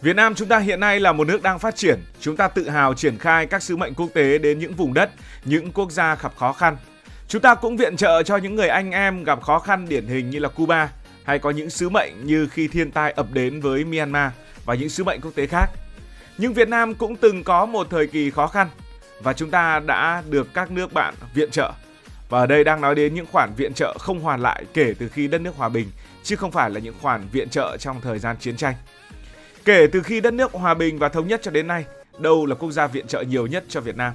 Việt Nam chúng ta hiện nay là một nước đang phát triển. Chúng ta tự hào triển khai các sứ mệnh quốc tế đến những vùng đất, những quốc gia gặp khó khăn. Chúng ta cũng viện trợ cho những người anh em gặp khó khăn điển hình như là Cuba, hay có những sứ mệnh như khi thiên tai ập đến với Myanmar và những sứ mệnh quốc tế khác. Nhưng Việt Nam cũng từng có một thời kỳ khó khăn và chúng ta đã được các nước bạn viện trợ. Và ở đây đang nói đến những khoản viện trợ không hoàn lại kể từ khi đất nước hòa bình, chứ không phải là những khoản viện trợ trong thời gian chiến tranh. Kể từ khi đất nước hòa bình và thống nhất cho đến nay, đâu là quốc gia viện trợ nhiều nhất cho Việt Nam?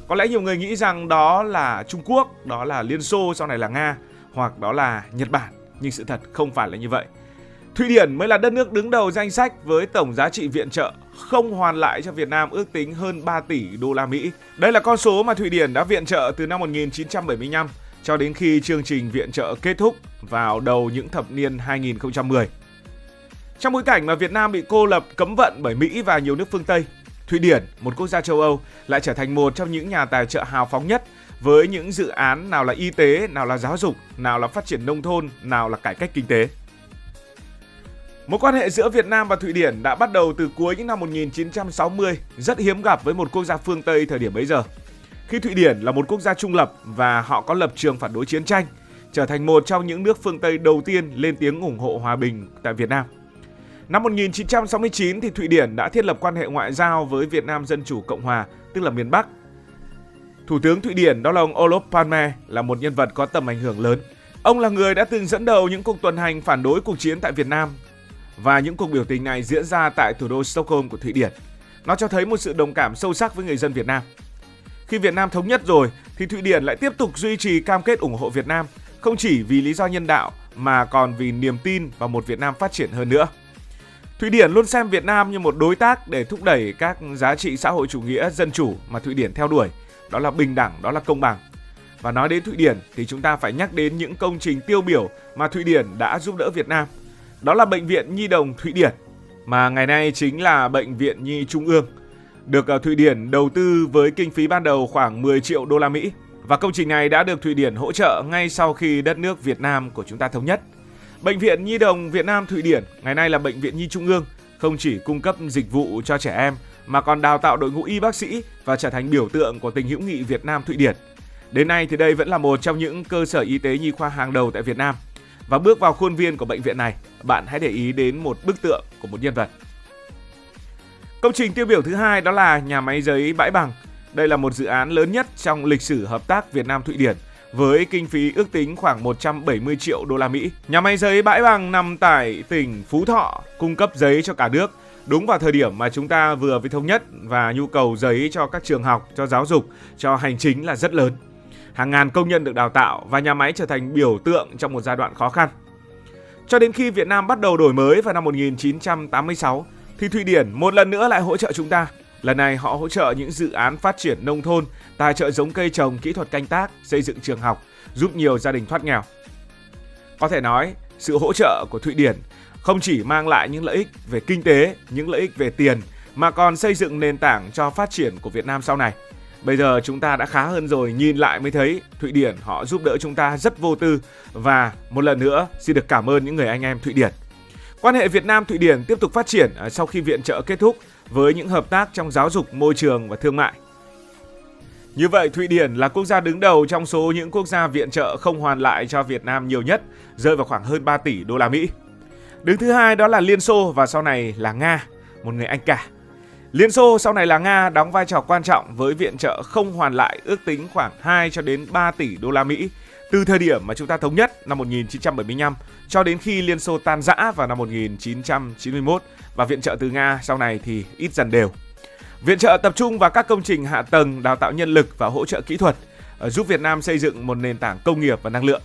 Có lẽ nhiều người nghĩ rằng đó là Trung Quốc, đó là Liên Xô, sau này là Nga, hoặc đó là Nhật Bản. Nhưng sự thật không phải là như vậy. Thụy Điển mới là đất nước đứng đầu danh sách với tổng giá trị viện trợ không hoàn lại cho Việt Nam ước tính hơn 3 tỷ đô la Mỹ. Đây là con số mà Thụy Điển đã viện trợ từ năm 1975 cho đến khi chương trình viện trợ kết thúc vào đầu những thập niên 2010. Trong bối cảnh mà Việt Nam bị cô lập cấm vận bởi Mỹ và nhiều nước phương Tây, Thụy Điển, một quốc gia châu Âu, lại trở thành một trong những nhà tài trợ hào phóng nhất với những dự án nào là y tế, nào là giáo dục, nào là phát triển nông thôn, nào là cải cách kinh tế. Mối quan hệ giữa Việt Nam và Thụy Điển đã bắt đầu từ cuối những năm 1960, rất hiếm gặp với một quốc gia phương Tây thời điểm bấy giờ. Khi Thụy Điển là một quốc gia trung lập và họ có lập trường phản đối chiến tranh, trở thành một trong những nước phương Tây đầu tiên lên tiếng ủng hộ hòa bình tại Việt Nam. Năm 1969 thì Thụy Điển đã thiết lập quan hệ ngoại giao với Việt Nam Dân Chủ Cộng Hòa, tức là miền Bắc. Thủ tướng Thụy Điển đó là ông Olof Palme là một nhân vật có tầm ảnh hưởng lớn. Ông là người đã từng dẫn đầu những cuộc tuần hành phản đối cuộc chiến tại Việt Nam. Và những cuộc biểu tình này diễn ra tại thủ đô Stockholm của Thụy Điển. Nó cho thấy một sự đồng cảm sâu sắc với người dân Việt Nam. Khi Việt Nam thống nhất rồi thì Thụy Điển lại tiếp tục duy trì cam kết ủng hộ Việt Nam, không chỉ vì lý do nhân đạo mà còn vì niềm tin vào một Việt Nam phát triển hơn nữa. Thụy Điển luôn xem Việt Nam như một đối tác để thúc đẩy các giá trị xã hội chủ nghĩa dân chủ mà Thụy Điển theo đuổi, đó là bình đẳng, đó là công bằng. Và nói đến Thụy Điển thì chúng ta phải nhắc đến những công trình tiêu biểu mà Thụy Điển đã giúp đỡ Việt Nam. Đó là Bệnh viện Nhi đồng Thụy Điển, mà ngày nay chính là Bệnh viện Nhi Trung ương, được Thụy Điển đầu tư với kinh phí ban đầu khoảng 10 triệu đô la Mỹ. Và công trình này đã được Thụy Điển hỗ trợ ngay sau khi đất nước Việt Nam của chúng ta thống nhất. Bệnh viện Nhi đồng Việt Nam Thụy Điển, ngày nay là Bệnh viện Nhi Trung ương, không chỉ cung cấp dịch vụ cho trẻ em mà còn đào tạo đội ngũ y bác sĩ và trở thành biểu tượng của tình hữu nghị Việt Nam Thụy Điển. Đến nay thì đây vẫn là một trong những cơ sở y tế nhi khoa hàng đầu tại Việt Nam. Và bước vào khuôn viên của bệnh viện này, bạn hãy để ý đến một bức tượng của một nhân vật. Công trình tiêu biểu thứ hai đó là nhà máy giấy Bãi Bằng. Đây là một dự án lớn nhất trong lịch sử hợp tác Việt Nam Thụy Điển với kinh phí ước tính khoảng 170 triệu đô la Mỹ. Nhà máy giấy Bãi Bằng nằm tại tỉnh Phú Thọ, cung cấp giấy cho cả nước. Đúng vào thời điểm mà chúng ta vừa mới thống nhất và nhu cầu giấy cho các trường học, cho giáo dục, cho hành chính là rất lớn. Hàng ngàn công nhân được đào tạo và nhà máy trở thành biểu tượng trong một giai đoạn khó khăn. Cho đến khi Việt Nam bắt đầu đổi mới vào năm 1986 thì Thụy Điển một lần nữa lại hỗ trợ chúng ta. Lần này họ hỗ trợ những dự án phát triển nông thôn, tài trợ giống cây trồng, kỹ thuật canh tác, xây dựng trường học, giúp nhiều gia đình thoát nghèo. Có thể nói, sự hỗ trợ của Thụy Điển không chỉ mang lại những lợi ích về kinh tế, những lợi ích về tiền, mà còn xây dựng nền tảng cho phát triển của Việt Nam sau này. Bây giờ chúng ta đã khá hơn rồi, nhìn lại mới thấy Thụy Điển họ giúp đỡ chúng ta rất vô tư. Và một lần nữa xin được cảm ơn những người anh em Thụy Điển. Quan hệ Việt Nam-Thụy Điển tiếp tục phát triển sau khi viện trợ kết thúc với những hợp tác trong giáo dục, môi trường và thương mại. Như vậy, Thụy Điển là quốc gia đứng đầu trong số những quốc gia viện trợ không hoàn lại cho Việt Nam nhiều nhất, rơi vào khoảng hơn 3 tỷ đô la Mỹ. Đứng thứ hai đó là Liên Xô và sau này là Nga, một người anh cả. Liên Xô sau này là Nga đóng vai trò quan trọng với viện trợ không hoàn lại ước tính khoảng 2 cho đến 3 tỷ đô la Mỹ từ thời điểm mà chúng ta thống nhất năm 1975 cho đến khi Liên Xô tan rã vào năm 1991, và viện trợ từ Nga sau này thì ít dần đều. Viện trợ tập trung vào các công trình hạ tầng, đào tạo nhân lực và hỗ trợ kỹ thuật, giúp Việt Nam xây dựng một nền tảng công nghiệp và năng lượng.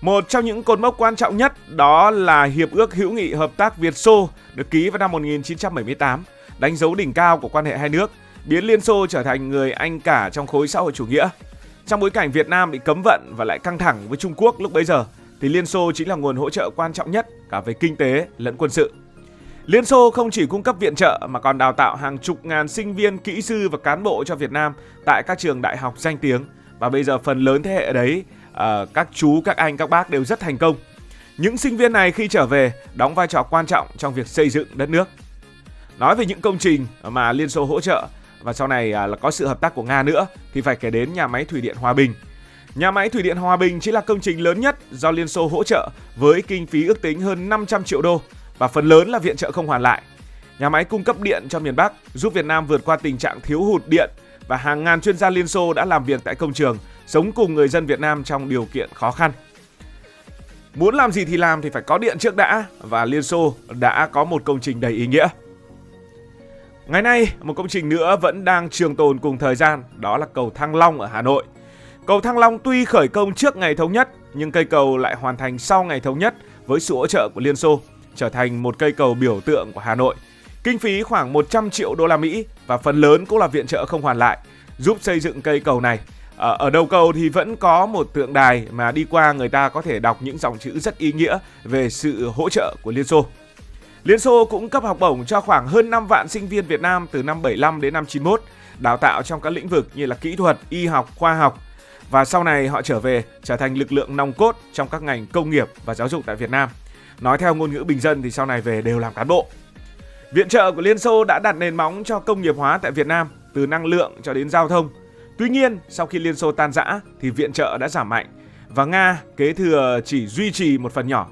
Một trong những cột mốc quan trọng nhất đó là Hiệp ước hữu nghị hợp tác Việt-Xô được ký vào năm 1978, đánh dấu đỉnh cao của quan hệ hai nước, biến Liên Xô trở thành người anh cả trong khối xã hội chủ nghĩa. Trong bối cảnh Việt Nam bị cấm vận và lại căng thẳng với Trung Quốc lúc bấy giờ, thì Liên Xô chính là nguồn hỗ trợ quan trọng nhất cả về kinh tế lẫn quân sự. Liên Xô không chỉ cung cấp viện trợ mà còn đào tạo hàng chục ngàn sinh viên, kỹ sư và cán bộ cho Việt Nam tại các trường đại học danh tiếng. Và bây giờ phần lớn thế hệ ở đấy, các chú, các anh, các bác đều rất thành công. Những sinh viên này khi trở về đóng vai trò quan trọng trong việc xây dựng đất nước. Nói về những công trình mà Liên Xô hỗ trợ và sau này là có sự hợp tác của Nga nữa thì phải kể đến nhà máy thủy điện Hòa Bình. Nhà máy thủy điện Hòa Bình chính là công trình lớn nhất do Liên Xô hỗ trợ với kinh phí ước tính hơn 500 triệu đô và phần lớn là viện trợ không hoàn lại. Nhà máy cung cấp điện cho miền Bắc giúp Việt Nam vượt qua tình trạng thiếu hụt điện và hàng ngàn chuyên gia Liên Xô đã làm việc tại công trường, sống cùng người dân Việt Nam trong điều kiện khó khăn. Muốn làm gì thì làm thì phải có điện trước đã, và Liên Xô đã có một công trình đầy ý nghĩa. Ngày nay, một công trình nữa vẫn đang trường tồn cùng thời gian, đó là cầu Thăng Long ở Hà Nội. Cầu Thăng Long tuy khởi công trước ngày thống nhất, nhưng cây cầu lại hoàn thành sau ngày thống nhất với sự hỗ trợ của Liên Xô, trở thành một cây cầu biểu tượng của Hà Nội. Kinh phí khoảng 100 triệu đô la Mỹ và phần lớn cũng là viện trợ không hoàn lại, giúp xây dựng cây cầu này. Ở đầu cầu thì vẫn có một tượng đài mà đi qua người ta có thể đọc những dòng chữ rất ý nghĩa về sự hỗ trợ của Liên Xô. Liên Xô cũng cấp học bổng cho khoảng hơn 5 vạn sinh viên Việt Nam từ năm 75 đến năm 91, đào tạo trong các lĩnh vực như là kỹ thuật, y học, khoa học. Và sau này họ trở về trở thành lực lượng nòng cốt trong các ngành công nghiệp và giáo dục tại Việt Nam. Nói theo ngôn ngữ bình dân thì sau này về đều làm cán bộ. Viện trợ của Liên Xô đã đặt nền móng cho công nghiệp hóa tại Việt Nam, từ năng lượng cho đến giao thông. Tuy nhiên, sau khi Liên Xô tan rã thì viện trợ đã giảm mạnh và Nga kế thừa chỉ duy trì một phần nhỏ.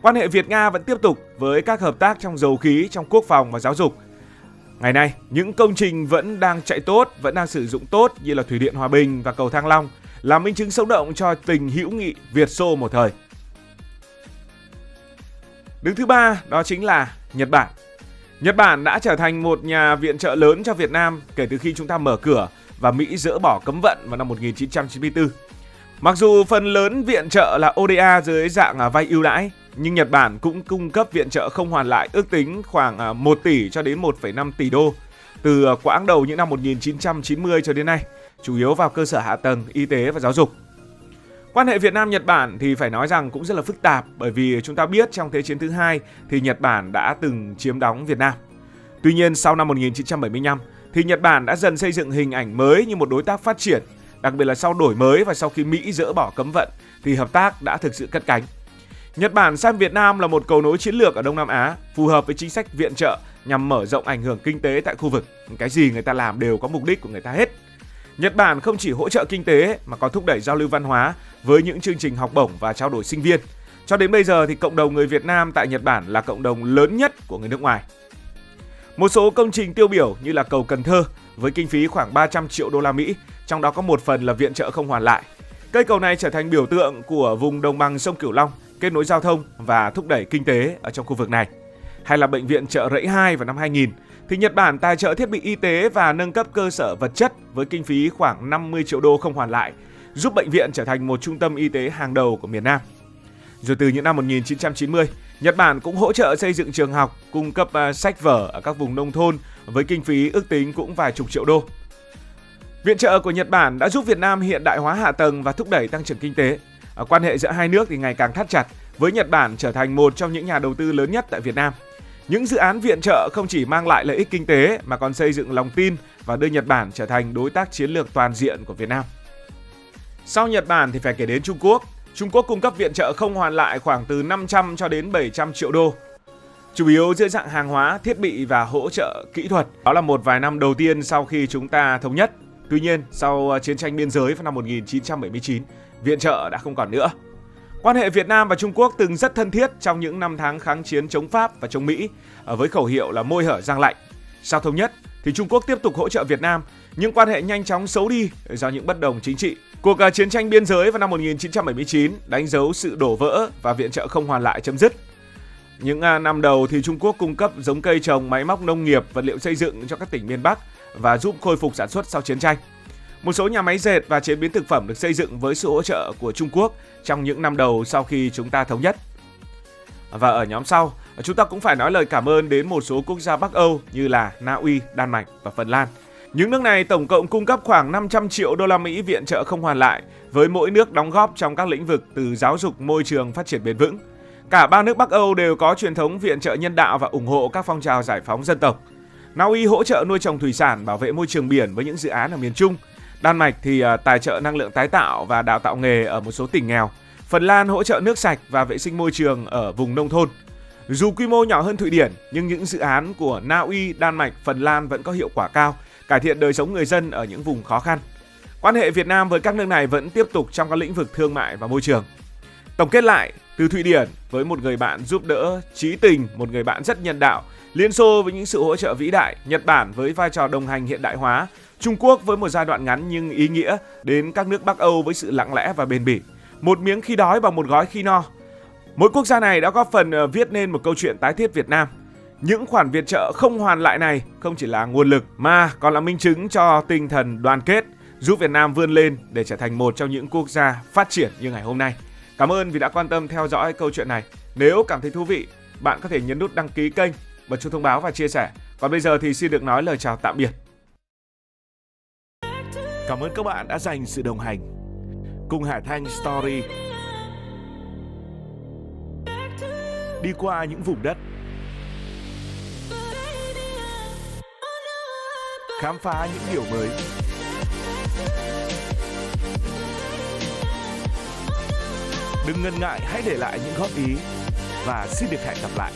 Quan hệ Việt-Nga vẫn tiếp tục với các hợp tác trong dầu khí, trong quốc phòng và giáo dục. Ngày nay, những công trình vẫn đang chạy tốt, vẫn đang sử dụng tốt như là Thủy điện Hòa Bình và cầu Thăng Long là minh chứng sống động cho tình hữu nghị Việt-Xô một thời. Đứng thứ ba đó chính là Nhật Bản. Nhật Bản đã trở thành một nhà viện trợ lớn cho Việt Nam kể từ khi chúng ta mở cửa và Mỹ dỡ bỏ cấm vận vào năm 1994. Mặc dù phần lớn viện trợ là ODA dưới dạng vay ưu đãi, nhưng Nhật Bản cũng cung cấp viện trợ không hoàn lại ước tính khoảng 1 tỷ cho đến 1,5 tỷ đô từ quãng đầu những năm 1990 cho đến nay, chủ yếu vào cơ sở hạ tầng, y tế và giáo dục. Quan hệ Việt Nam-Nhật Bản thì phải nói rằng cũng rất là phức tạp, bởi vì chúng ta biết trong Thế chiến thứ hai thì Nhật Bản đã từng chiếm đóng Việt Nam. Tuy nhiên sau năm 1975 thì Nhật Bản đã dần xây dựng hình ảnh mới như một đối tác phát triển, đặc biệt là sau đổi mới và sau khi Mỹ dỡ bỏ cấm vận thì hợp tác đã thực sự cất cánh. Nhật Bản xem Việt Nam là một cầu nối chiến lược ở Đông Nam Á, phù hợp với chính sách viện trợ nhằm mở rộng ảnh hưởng kinh tế tại khu vực. Cái gì người ta làm đều có mục đích của người ta hết. Nhật Bản không chỉ hỗ trợ kinh tế mà còn thúc đẩy giao lưu văn hóa với những chương trình học bổng và trao đổi sinh viên. Cho đến bây giờ thì cộng đồng người Việt Nam tại Nhật Bản là cộng đồng lớn nhất của người nước ngoài. Một số công trình tiêu biểu như là cầu Cần Thơ với kinh phí khoảng 300 triệu đô la Mỹ, trong đó có một phần là viện trợ không hoàn lại. Cây cầu này trở thành biểu tượng của vùng đồng bằng sông Cửu Long, kết nối giao thông và thúc đẩy kinh tế ở trong khu vực này. Hay là bệnh viện Chợ Rẫy 2 vào năm 2000 thì Nhật Bản tài trợ thiết bị y tế và nâng cấp cơ sở vật chất với kinh phí khoảng 50 triệu đô không hoàn lại, giúp bệnh viện trở thành một trung tâm y tế hàng đầu của miền Nam. Rồi từ những năm 1990, Nhật Bản cũng hỗ trợ xây dựng trường học, cung cấp sách vở ở các vùng nông thôn với kinh phí ước tính cũng vài chục triệu đô. Viện trợ của Nhật Bản đã giúp Việt Nam hiện đại hóa hạ tầng và thúc đẩy tăng trưởng kinh tế. Quan hệ giữa hai nước thì ngày càng thắt chặt, với Nhật Bản trở thành một trong những nhà đầu tư lớn nhất tại Việt Nam. Những dự án viện trợ không chỉ mang lại lợi ích kinh tế mà còn xây dựng lòng tin và đưa Nhật Bản trở thành đối tác chiến lược toàn diện của Việt Nam. Sau Nhật Bản thì phải kể đến Trung Quốc. Trung Quốc cung cấp viện trợ không hoàn lại khoảng từ 500 cho đến 700 triệu đô, chủ yếu dưới dạng hàng hóa, thiết bị và hỗ trợ kỹ thuật. Đó là một vài năm đầu tiên sau khi chúng ta thống nhất. Tuy nhiên, sau chiến tranh biên giới vào năm 1979, viện trợ đã không còn nữa. Quan hệ Việt Nam và Trung Quốc từng rất thân thiết trong những năm tháng kháng chiến chống Pháp và chống Mỹ với khẩu hiệu là môi hở răng lạnh. Sau thống nhất thì Trung Quốc tiếp tục hỗ trợ Việt Nam, nhưng quan hệ nhanh chóng xấu đi do những bất đồng chính trị. Cuộc chiến tranh biên giới vào năm 1979 đánh dấu sự đổ vỡ và viện trợ không hoàn lại chấm dứt. Những năm đầu thì Trung Quốc cung cấp giống cây trồng, máy móc nông nghiệp, vật liệu xây dựng cho các tỉnh miền Bắc và giúp khôi phục sản xuất sau chiến tranh. Một số nhà máy dệt và chế biến thực phẩm được xây dựng với sự hỗ trợ của Trung Quốc trong những năm đầu sau khi chúng ta thống nhất. Và ở nhóm sau, chúng ta cũng phải nói lời cảm ơn đến một số quốc gia Bắc Âu như là Na Uy, Đan Mạch và Phần Lan. Những nước này tổng cộng cung cấp khoảng 500 triệu đô la Mỹ viện trợ không hoàn lại, với mỗi nước đóng góp trong các lĩnh vực từ giáo dục, môi trường, phát triển bền vững. Cả ba nước Bắc Âu đều có truyền thống viện trợ nhân đạo và ủng hộ các phong trào giải phóng dân tộc. Na Uy hỗ trợ nuôi trồng thủy sản, bảo vệ môi trường biển với những dự án ở miền Trung. Đan Mạch thì tài trợ năng lượng tái tạo và đào tạo nghề ở một số tỉnh nghèo. Phần Lan hỗ trợ nước sạch và vệ sinh môi trường ở vùng nông thôn. Dù quy mô nhỏ hơn Thụy Điển, nhưng những dự án của Na Uy, Đan Mạch, Phần Lan vẫn có hiệu quả cao, cải thiện đời sống người dân ở những vùng khó khăn. Quan hệ Việt Nam với các nước này vẫn tiếp tục trong các lĩnh vực thương mại và môi trường. Tổng kết lại, từ Thụy Điển với một người bạn giúp đỡ, chí tình, một người bạn rất nhân đạo, Liên Xô với những sự hỗ trợ vĩ đại, Nhật Bản với vai trò đồng hành hiện đại hóa, Trung Quốc với một giai đoạn ngắn nhưng ý nghĩa, đến các nước Bắc Âu với sự lặng lẽ và bền bỉ. Một miếng khi đói và một gói khi no. Mỗi quốc gia này đã góp phần viết nên một câu chuyện tái thiết Việt Nam. Những khoản viện trợ không hoàn lại này không chỉ là nguồn lực mà còn là minh chứng cho tinh thần đoàn kết, giúp Việt Nam vươn lên để trở thành một trong những quốc gia phát triển như ngày hôm nay. Cảm ơn vì đã quan tâm theo dõi câu chuyện này. Nếu cảm thấy thú vị, bạn có thể nhấn nút đăng ký kênh, bật chuông thông báo và chia sẻ. Còn bây giờ thì xin được nói lời chào tạm biệt. Cảm ơn các bạn đã dành sự đồng hành cùng Hải Thanh Story. Đi qua những vùng đất, khám phá những điều mới. Đừng ngần ngại, hãy để lại những góp ý và xin được hẹn gặp lại.